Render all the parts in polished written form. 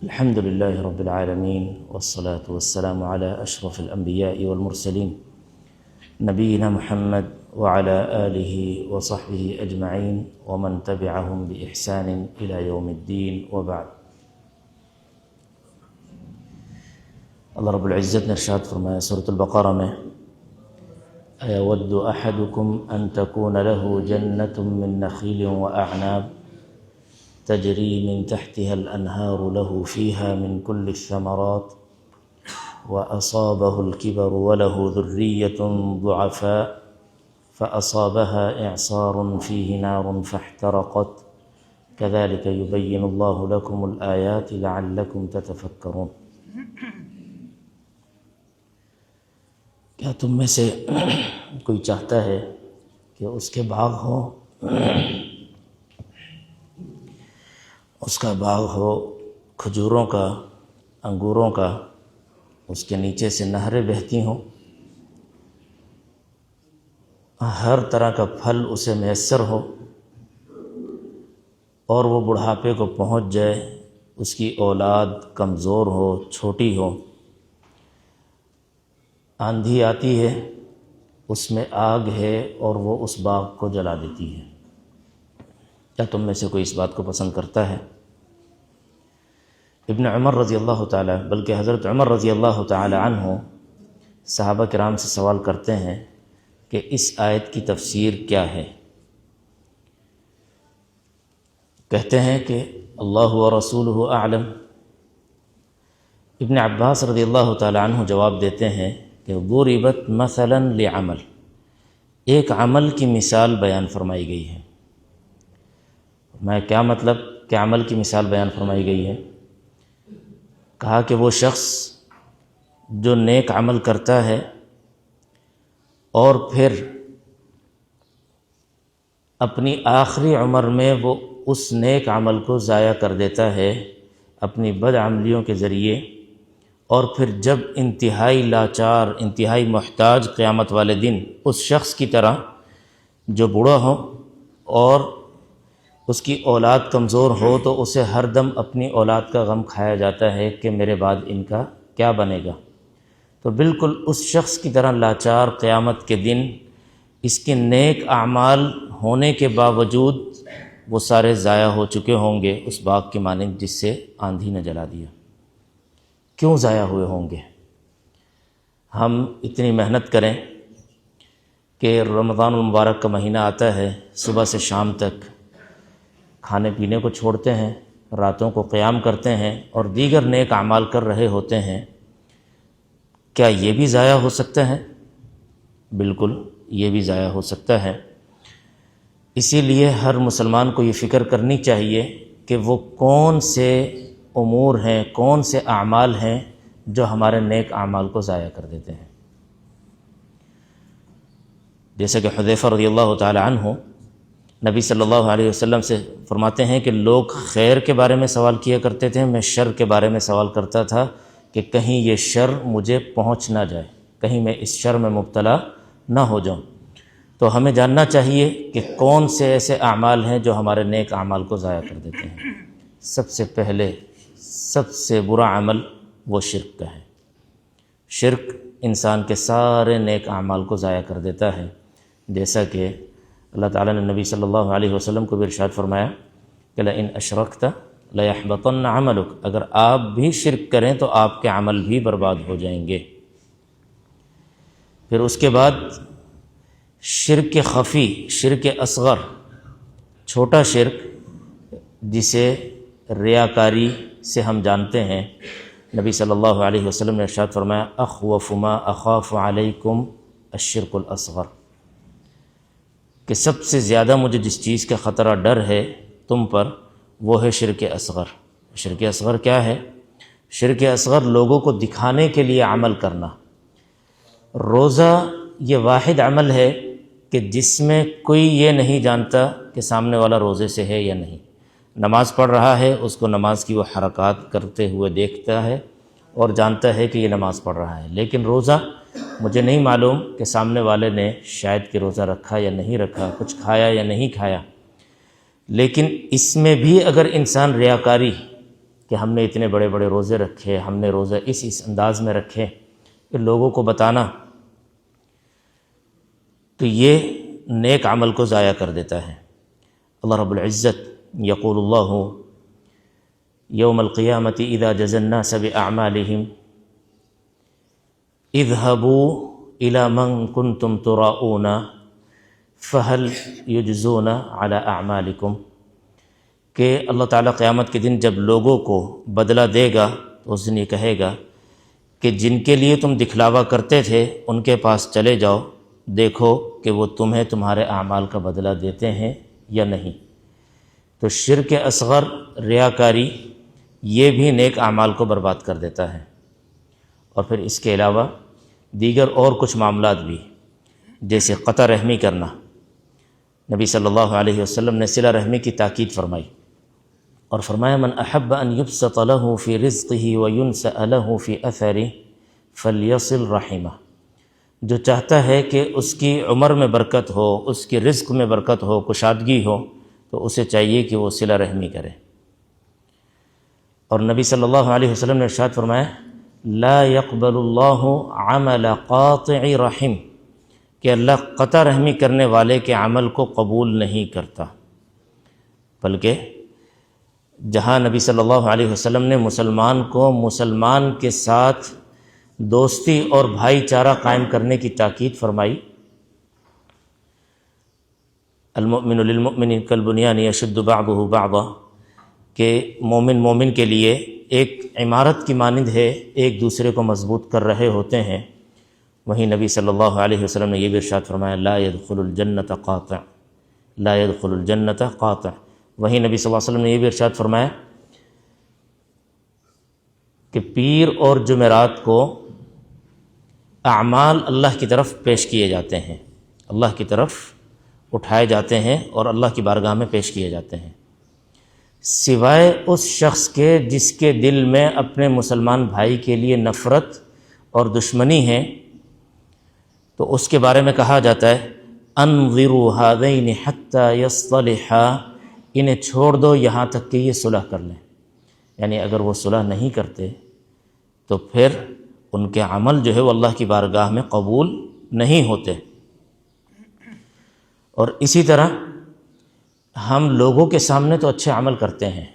الحمد لله رب العالمين والصلاة والسلام على أشرف الأنبياء والمرسلين نبينا محمد وعلى آله وصحبه أجمعين ومن تبعهم بإحسان إلى يوم الدين وبعد. اللہ رب العزت نے ارشاد فرمایا سورۃ البقرہ میں، أَيَوَدُّ أَحَدُكُمْ أَن تَكُونَ لَهُ جَنَّةٌ مِّن نَخِيلٍ وَأَعْنَابٍ تجری من تحتها الأنهار له فيها من كل الثمرات وأصابه الكبر وله ذرية ضعفاء فأصابها إعصار فيه نار فاحترقت كذلك يبين الله لكم الآيات لعلكم تتفكرون. کیا تم میں سے کوئی چاہتا ہے کہ اس کے باغ ہو، اس کا باغ ہو کھجوروں کا، انگوروں کا، اس کے نیچے سے نہریں بہتی ہوں، ہر طرح کا پھل اسے میسر ہو، اور وہ بڑھاپے کو پہنچ جائے، اس کی اولاد کمزور ہو، چھوٹی ہو، آندھی آتی ہے، اس میں آگ ہے اور وہ اس باغ کو جلا دیتی ہے. کیا تم میں سے کوئی اس بات کو پسند کرتا ہے؟ ابن عمر رضی اللہ تعالیٰ بلکہ حضرت عمر رضی اللہ تعالی عنہ صحابہ کرام سے سوال کرتے ہیں کہ اس آیت کی تفسیر کیا ہے؟ کہتے ہیں کہ اللہ ورسولہ اعلم. ابن عباس رضی اللہ تعالی عنہ جواب دیتے ہیں کہ ضربت مثلا لعمل، ایک عمل کی مثال بیان فرمائی گئی ہے. میں کیا مطلب کہ عمل کی مثال بیان فرمائی گئی ہے؟ کہا کہ وہ شخص جو نیک عمل کرتا ہے اور پھر اپنی آخری عمر میں وہ اس نیک عمل کو ضائع کر دیتا ہے اپنی بد عملیوں کے ذریعے، اور پھر جب انتہائی لاچار، انتہائی محتاج قیامت والے دن اس شخص کی طرح جو بوڑھا ہو اور اس کی اولاد کمزور ہو تو اسے ہر دم اپنی اولاد کا غم کھایا جاتا ہے کہ میرے بعد ان کا کیا بنے گا. تو بالکل اس شخص کی طرح لاچار قیامت کے دن اس کے نیک اعمال ہونے کے باوجود وہ سارے ضائع ہو چکے ہوں گے، اس باغ کی مانند جس سے آندھی نے جلا دیا. کیوں ضائع ہوئے ہوں گے؟ ہم اتنی محنت کریں کہ رمضان المبارک کا مہینہ آتا ہے، صبح سے شام تک کھانے پینے کو چھوڑتے ہیں، راتوں کو قیام کرتے ہیں اور دیگر نیک اعمال کر رہے ہوتے ہیں. کیا یہ بھی ضائع ہو سکتا ہے؟ بالکل یہ بھی ضائع ہو سکتا ہے. اسی لیے ہر مسلمان کو یہ فکر کرنی چاہیے کہ وہ کون سے امور ہیں، کون سے اعمال ہیں جو ہمارے نیک اعمال کو ضائع کر دیتے ہیں. جیسا کہ حذیفہ رضی اللہ تعالی عنہ نبی صلی اللہ علیہ وسلم سے فرماتے ہیں کہ لوگ خیر کے بارے میں سوال کیا کرتے تھے، میں شر کے بارے میں سوال کرتا تھا کہ کہیں یہ شر مجھے پہنچ نہ جائے، کہیں میں اس شر میں مبتلا نہ ہو جاؤں. تو ہمیں جاننا چاہیے کہ کون سے ایسے اعمال ہیں جو ہمارے نیک اعمال کو ضائع کر دیتے ہیں. سب سے پہلے سب سے برا عمل وہ شرک کا ہے. شرک انسان کے سارے نیک اعمال کو ضائع کر دیتا ہے، جیسا کہ اللہ تعالیٰ نے نبی صلی اللہ علیہ وسلم کو بھی ارشاد فرمایا کہ لئن اشرکت لیحبطن عملک، اگر آپ بھی شرک کریں تو آپ کے عمل بھی برباد ہو جائیں گے. پھر اس کے بعد شرک خفی، شرک اصغر، چھوٹا شرک جسے ریاکاری سے ہم جانتے ہیں. نبی صلی اللہ علیہ وسلم نے ارشاد فرمایا اخوف ما اخاف علیکم الشرک الاصغر، کہ سب سے زیادہ مجھے جس چیز کا خطرہ ڈر ہے تم پر وہ ہے شرک اصغر. شرک اصغر کیا ہے؟ شرک اصغر لوگوں کو دکھانے کے لیے عمل کرنا. روزہ یہ واحد عمل ہے کہ جس میں کوئی یہ نہیں جانتا کہ سامنے والا روزے سے ہے یا نہیں. نماز پڑھ رہا ہے، اس کو نماز کی وہ حرکات کرتے ہوئے دیکھتا ہے اور جانتا ہے کہ یہ نماز پڑھ رہا ہے. لیکن روزہ مجھے نہیں معلوم کہ سامنے والے نے شاید کہ روزہ رکھا یا نہیں رکھا، کچھ کھایا یا نہیں کھایا. لیکن اس میں بھی اگر انسان ریاکاری کہ ہم نے اتنے بڑے بڑے روزے رکھے، ہم نے روزہ اس انداز میں رکھے، کہ لوگوں کو بتانا، تو یہ نیک عمل کو ضائع کر دیتا ہے۔ اللہ رب العزت یقول اللہ یوم القیامت اذا جزى الناس بأعمالهم اذهبوا الى من كنتم تراؤون فهل يجزون على اعمالكم، کہ اللہ تعالیٰ قیامت کے دن جب لوگوں کو بدلہ دے گا تو اس دن یہ کہے گا کہ جن کے لیے تم دکھلاوا کرتے تھے ان کے پاس چلے جاؤ، دیکھو کہ وہ تمہیں تمہارے اعمال کا بدلہ دیتے ہیں یا نہیں۔ تو شرک اصغر، ریاکاری، یہ بھی نیک اعمال کو برباد کر دیتا ہے۔ اور پھر اس کے علاوہ دیگر اور کچھ معاملات بھی، جیسے قطع رحمی کرنا۔ نبی صلی اللہ علیہ وسلم نے صلہ رحمی کی تاکید فرمائی اور فرمایا من احب ان یبسط له فی رزقه وینسأ له فی اثره فلیصل رحمہ، جو چاہتا ہے کہ اس کی عمر میں برکت ہو، اس کی رزق میں برکت ہو، کشادگی ہو، تو اسے چاہیے کہ وہ صلہ رحمی کرے۔ اور نبی صلی اللہ علیہ وسلم نے ارشاد فرمایا لا يقبل اللہ عمل قاطع رحم، کہ اللہ قطع رحمی کرنے والے کے عمل کو قبول نہیں کرتا، بلکہ جہاں نبی صلی اللہ علیہ وسلم نے مسلمان کو مسلمان کے ساتھ دوستی اور بھائی چارہ قائم کرنے کی تاکید فرمائی، المؤمن للمؤمن کالبنیان یشد بعضه بعضا، کہ مومن کے لیے ایک عمارت کی مانند ہے، ایک دوسرے کو مضبوط کر رہے ہوتے ہیں۔ وہیں نبی صلی اللہ علیہ وسلم نے یہ بھی ارشاد فرمایا لا يدخل الجنت قاطع، لا يدخل الجنت قاطع۔ وہیں نبی صلی اللہ علیہ وسلم نے یہ بھی ارشاد فرمایا کہ پیر اور جمعرات کو اعمال اللہ کی طرف پیش کیے جاتے ہیں، اللہ کی طرف اٹھائے جاتے ہیں اور اللہ کی بارگاہ میں پیش کیے جاتے ہیں، سوائے اس شخص کے جس کے دل میں اپنے مسلمان بھائی کے لیے نفرت اور دشمنی ہے، تو اس کے بارے میں کہا جاتا ہے انظروا هذین حتی یصطلحا، انہیں چھوڑ دو یہاں تک کہ یہ صلح کر لیں۔ یعنی اگر وہ صلح نہیں کرتے تو پھر ان کے عمل جو ہے وہ اللہ کی بارگاہ میں قبول نہیں ہوتے۔ اور اسی طرح ہم لوگوں کے سامنے تو اچھے عمل کرتے ہیں،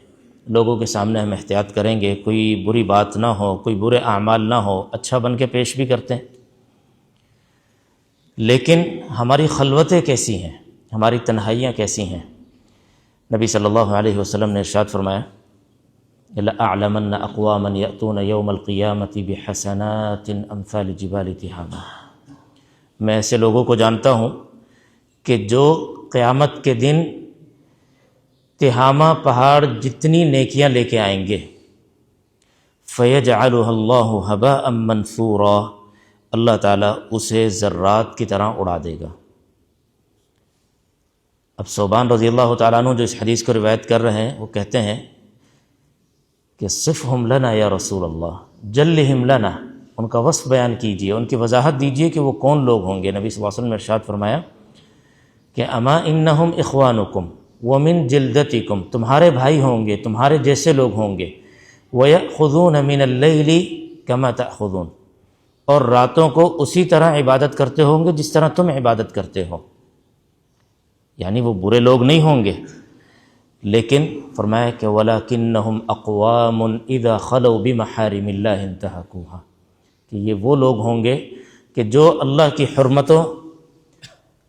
لوگوں کے سامنے ہم احتیاط کریں گے، کوئی بری بات نہ ہو، کوئی برے اعمال نہ ہو، اچھا بن کے پیش بھی کرتے ہیں، لیکن ہماری خلوتیں کیسی ہیں، ہماری تنہائیاں کیسی ہیں؟ نبی صلی اللہ علیہ وسلم نے ارشاد فرمایا لَأَعْلَمَنَّ أَقْوَامًا يَأْتُونَ يَوْمَ الْقِيَامَةِ بِحَسَنَاتٍ أَمْثَالِ جِبَالِ تِہَامَةٍ، میں ایسے لوگوں کو جانتا ہوں کہ جو قیامت کے دن تہامہ پہاڑ جتنی نیکیاں لے کے آئیں گے، فَيَجْعَلُهَا اللَّهُ هَبَاءً مَنْثُورًا، اللہ تعالیٰ اسے ذرات کی طرح اڑا دے گا۔ اب ثوبان رضی اللہ تعالیٰ عنہ جو اس حدیث کو روایت کر رہے ہیں، وہ کہتے ہیں کہ صفہم لنا یا رسول اللہ، جلہم لنا، ان کا وصف بیان کیجئے، ان کی وضاحت دیجئے کہ وہ کون لوگ ہوں گے۔ نبی صلی اللہ علیہ وسلم نے ارشاد فرمایا کہ اما انہم اخوانکم ومن جلدتکم، تمہارے بھائی ہوں گے، تمہارے جیسے لوگ ہوں گے، وَيَأْخُذُونَ مِنَ اللَّيْلِ كَمَا تَأْخُذُونَ، اور راتوں کو اسی طرح عبادت کرتے ہوں گے جس طرح تم عبادت کرتے ہو۔ یعنی وہ برے لوگ نہیں ہوں گے، لیکن فرمایا کہ وَلَكِنَّهُمْ أَقْوَامٌ إِذَا خَلَوْا بِمَحَارِمِ اللَّهِ انْتَهَكُوهَا، کہ یہ وہ لوگ ہوں گے کہ جو اللہ کی حرمتوں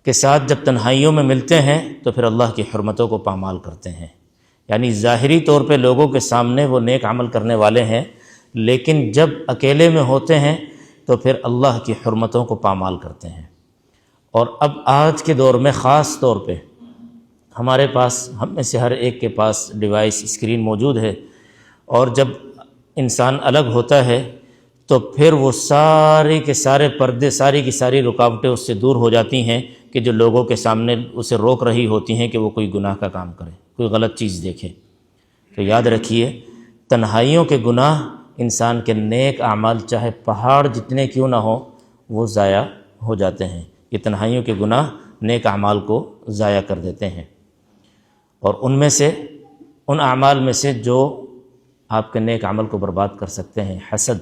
کے ساتھ جب تنہائیوں میں ملتے ہیں تو پھر اللہ کی حرمتوں کو پامال کرتے ہیں۔ یعنی ظاہری طور پہ لوگوں کے سامنے وہ نیک عمل کرنے والے ہیں، لیکن جب اکیلے میں ہوتے ہیں تو پھر اللہ کی حرمتوں کو پامال کرتے ہیں۔ اور اب آج کے دور میں خاص طور پہ ہمارے پاس، ہم میں سے ہر ایک کے پاس ڈیوائس، اسکرین موجود ہے، اور جب انسان الگ ہوتا ہے تو پھر وہ سارے کے سارے پردے، ساری کی ساری رکاوٹیں اس سے دور ہو جاتی ہیں کہ جو لوگوں کے سامنے اسے روک رہی ہوتی ہیں کہ وہ کوئی گناہ کا کام کرے، کوئی غلط چیز دیکھے۔ تو یاد رکھیے تنہائیوں کے گناہ انسان کے نیک اعمال چاہے پہاڑ جتنے کیوں نہ ہوں وہ ضائع ہو جاتے ہیں۔ یہ تنہائیوں کے گناہ نیک اعمال کو ضائع کر دیتے ہیں، اور ان میں سے، ان اعمال میں سے جو آپ کے نیک عمل کو برباد کر سکتے ہیں حسد۔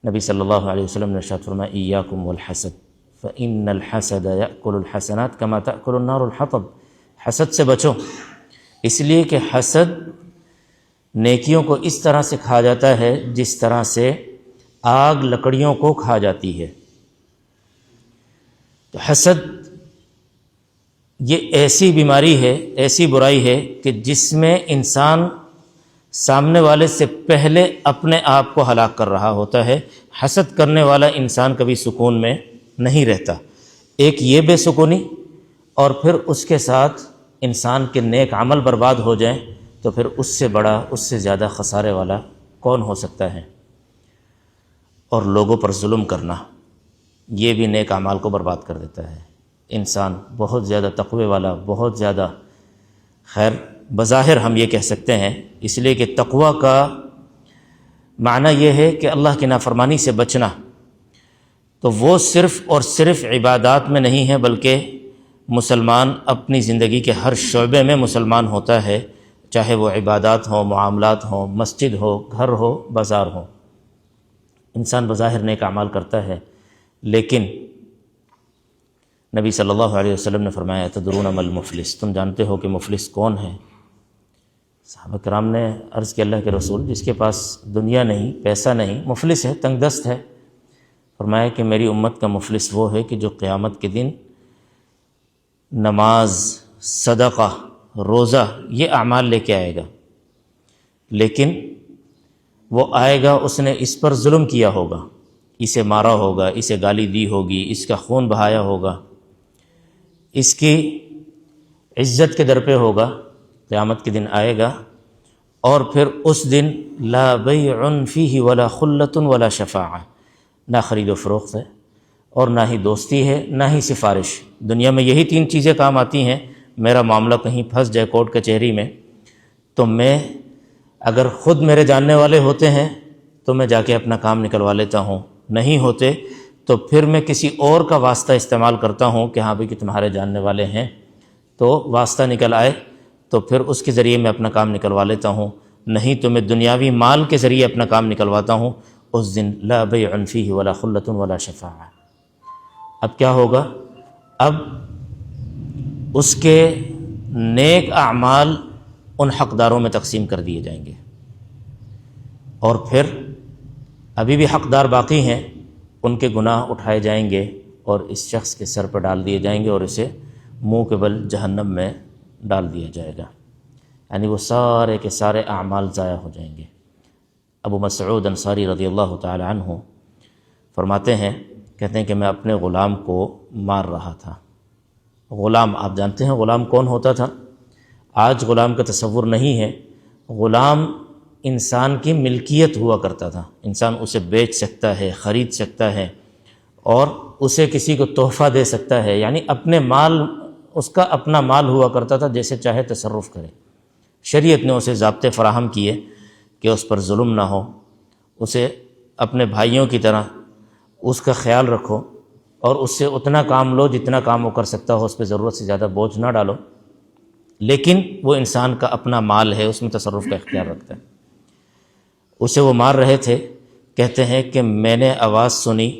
نبی صلی اللہ علیہ وسلم نے ارشاد فرمایا ایاکم والحسد فإن الحسد یأکل الحسنات کما تأکل النار الحطب۔ حسد سے بچو، اس لیے کہ حسد نیکیوں کو اس طرح سے کھا جاتا ہے جس طرح سے آگ لکڑیوں کو کھا جاتی ہے۔ تو حسد یہ ایسی بیماری ہے، ایسی برائی ہے کہ جس میں انسان سامنے والے سے پہلے اپنے آپ کو ہلاک کر رہا ہوتا ہے۔ حسد کرنے والا انسان کبھی سکون میں نہیں رہتا۔ ایک یہ بے سکونی، اور پھر اس کے ساتھ انسان کے نیک عمل برباد ہو جائیں تو پھر اس سے بڑا، اس سے زیادہ خسارے والا کون ہو سکتا ہے؟ اور لوگوں پر ظلم کرنا یہ بھی نیک اعمال کو برباد کر دیتا ہے۔ انسان بہت زیادہ تقوی والا، بہت زیادہ، خیر بظاہر ہم یہ کہہ سکتے ہیں، اس لیے کہ تقوی کا معنی یہ ہے کہ اللہ کی نافرمانی سے بچنا، تو وہ صرف اور صرف عبادات میں نہیں ہے، بلکہ مسلمان اپنی زندگی کے ہر شعبے میں مسلمان ہوتا ہے، چاہے وہ عبادات ہوں، معاملات ہوں، مسجد ہو، گھر ہو، بازار ہو۔ انسان بظاہر نیک اعمال کرتا ہے، لیکن نبی صلی اللہ علیہ وسلم نے فرمایا تدرون ما المفلس، تم جانتے ہو کہ مفلس کون ہے؟ صحابہ کرام نے عرض کیا اللہ کے رسول، جس کے پاس دنیا نہیں، پیسہ نہیں، مفلس ہے، تنگ دست ہے۔ فرمایا کہ میری امت کا مفلس وہ ہے کہ جو قیامت کے دن نماز، صدقہ، روزہ یہ اعمال لے کے آئے گا، لیکن وہ آئے گا اس نے اس پر ظلم کیا ہوگا، اسے مارا ہوگا، اسے گالی دی ہوگی، اس کا خون بہایا ہوگا، اس کی عزت کے در پہ ہوگا، قیامت کے دن آئے گا، اور پھر اس دن لا بیع فیہ ولا خلۃ ولا شفاعہ، نہ خرید و فروخت ہے اور نہ ہی دوستی ہے، نہ ہی سفارش۔ دنیا میں یہی تین چیزیں کام آتی ہیں۔ میرا معاملہ کہیں پھنس جائے کورٹ کچہری میں، تو میں اگر خود میرے جاننے والے ہوتے ہیں تو میں جا کے اپنا کام نکلوا لیتا ہوں، نہیں ہوتے تو پھر میں کسی اور کا واسطہ استعمال کرتا ہوں کہ ہاں بھی کہ تمہارے جاننے والے ہیں، تو واسطہ نکل آئے تو پھر اس کے ذریعے میں اپنا کام نکلوا لیتا ہوں، نہیں تو میں دنیاوی مال کے ذریعے اپنا کام نکلواتا ہوں۔ اس دن لا بیع فیہ ولا خلۃ ولا شفاعہ۔ اب کیا ہوگا؟ اب اس کے نیک اعمال ان حقداروں میں تقسیم کر دیے جائیں گے، اور پھر ابھی بھی حقدار باقی ہیں، ان کے گناہ اٹھائے جائیں گے اور اس شخص کے سر پر ڈال دیے جائیں گے اور اسے منہ کے بل جہنم میں ڈال دیا جائے گا، یعنی وہ سارے کے سارے اعمال ضائع ہو جائیں گے۔ ابو مسعود انصاری رضی اللہ تعالی عنہ فرماتے ہیں، کہتے ہیں کہ میں اپنے غلام کو مار رہا تھا۔ غلام، آپ جانتے ہیں غلام کون ہوتا تھا؟ آج غلام کا تصور نہیں ہے۔ غلام انسان کی ملکیت ہوا کرتا تھا، انسان اسے بیچ سکتا ہے، خرید سکتا ہے، اور اسے کسی کو تحفہ دے سکتا ہے، یعنی اپنے مال، اس کا اپنا مال ہوا کرتا تھا، جیسے چاہے تصرف کرے۔ شریعت نے اسے ضابطے فراہم کیے کہ اس پر ظلم نہ ہو، اسے اپنے بھائیوں کی طرح اس کا خیال رکھو، اور اس سے اتنا کام لو جتنا کام وہ کر سکتا ہو، اس پہ ضرورت سے زیادہ بوجھ نہ ڈالو، لیکن وہ انسان کا اپنا مال ہے، اس میں تصرف کا اختیار رکھتا ہے۔ اسے وہ مار رہے تھے، کہتے ہیں کہ میں نے آواز سنی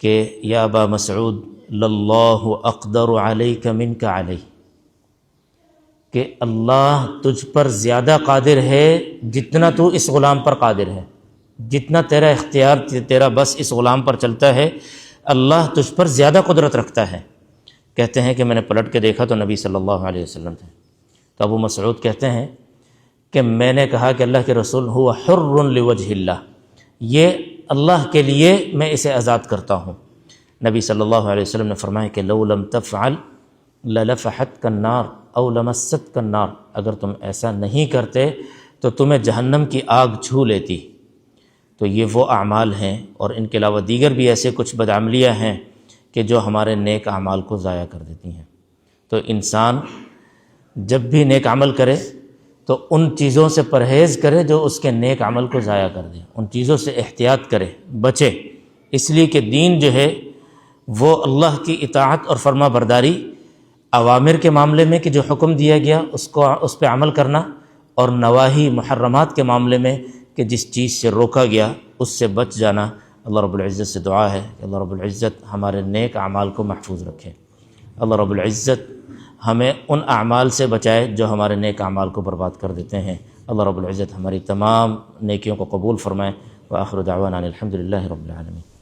کہ یا ابا مسعود للہ اقدر علیک منک علی، کہ اللہ تجھ پر زیادہ قادر ہے جتنا تو اس غلام پر قادر ہے، جتنا تیرا اختیار، تیرا بس اس غلام پر چلتا ہے، اللہ تجھ پر زیادہ قدرت رکھتا ہے۔ کہتے ہیں کہ میں نے پلٹ کے دیکھا تو نبی صلی اللہ علیہ وسلم تھے۔ تو ابو مسعود کہتے ہیں کہ میں نے کہا کہ اللہ کے رسول هو حر لوجہ اللہ، یہ اللہ کے لیے میں اسے آزاد کرتا ہوں۔ نبی صلی اللہ علیہ وسلم نے فرمایا کہ لو لم تفعل للفحتک النار او لمستک النار، اگر تم ایسا نہیں کرتے تو تمہیں جہنم کی آگ چھو لیتی۔ تو یہ وہ اعمال ہیں، اور ان کے علاوہ دیگر بھی ایسے کچھ بدعملیاں ہیں کہ جو ہمارے نیک اعمال کو ضائع کر دیتی ہیں۔ تو انسان جب بھی نیک عمل کرے تو ان چیزوں سے پرہیز کرے جو اس کے نیک عمل کو ضائع کر دیں، ان چیزوں سے احتیاط کرے، بچے، اس لیے کہ دین جو ہے وہ اللہ کی اطاعت اور فرما برداری، اوامر کے معاملے میں کہ جو حکم دیا گیا اس پہ عمل کرنا، اور نواہی محرمات کے معاملے میں کہ جس چیز سے روکا گیا اس سے بچ جانا۔ اللہ رب العزت سے دعا ہے کہ اللہ رب العزت ہمارے نیک اعمال کو محفوظ رکھے۔ اللہ رب العزت ہمیں ان اعمال سے بچائے جو ہمارے نیک اعمال کو برباد کر دیتے ہیں۔ اللہ رب العزت ہماری تمام نیکیوں کو قبول فرمائے۔ وآخر دعوانا الحمد للہ رب العالمین۔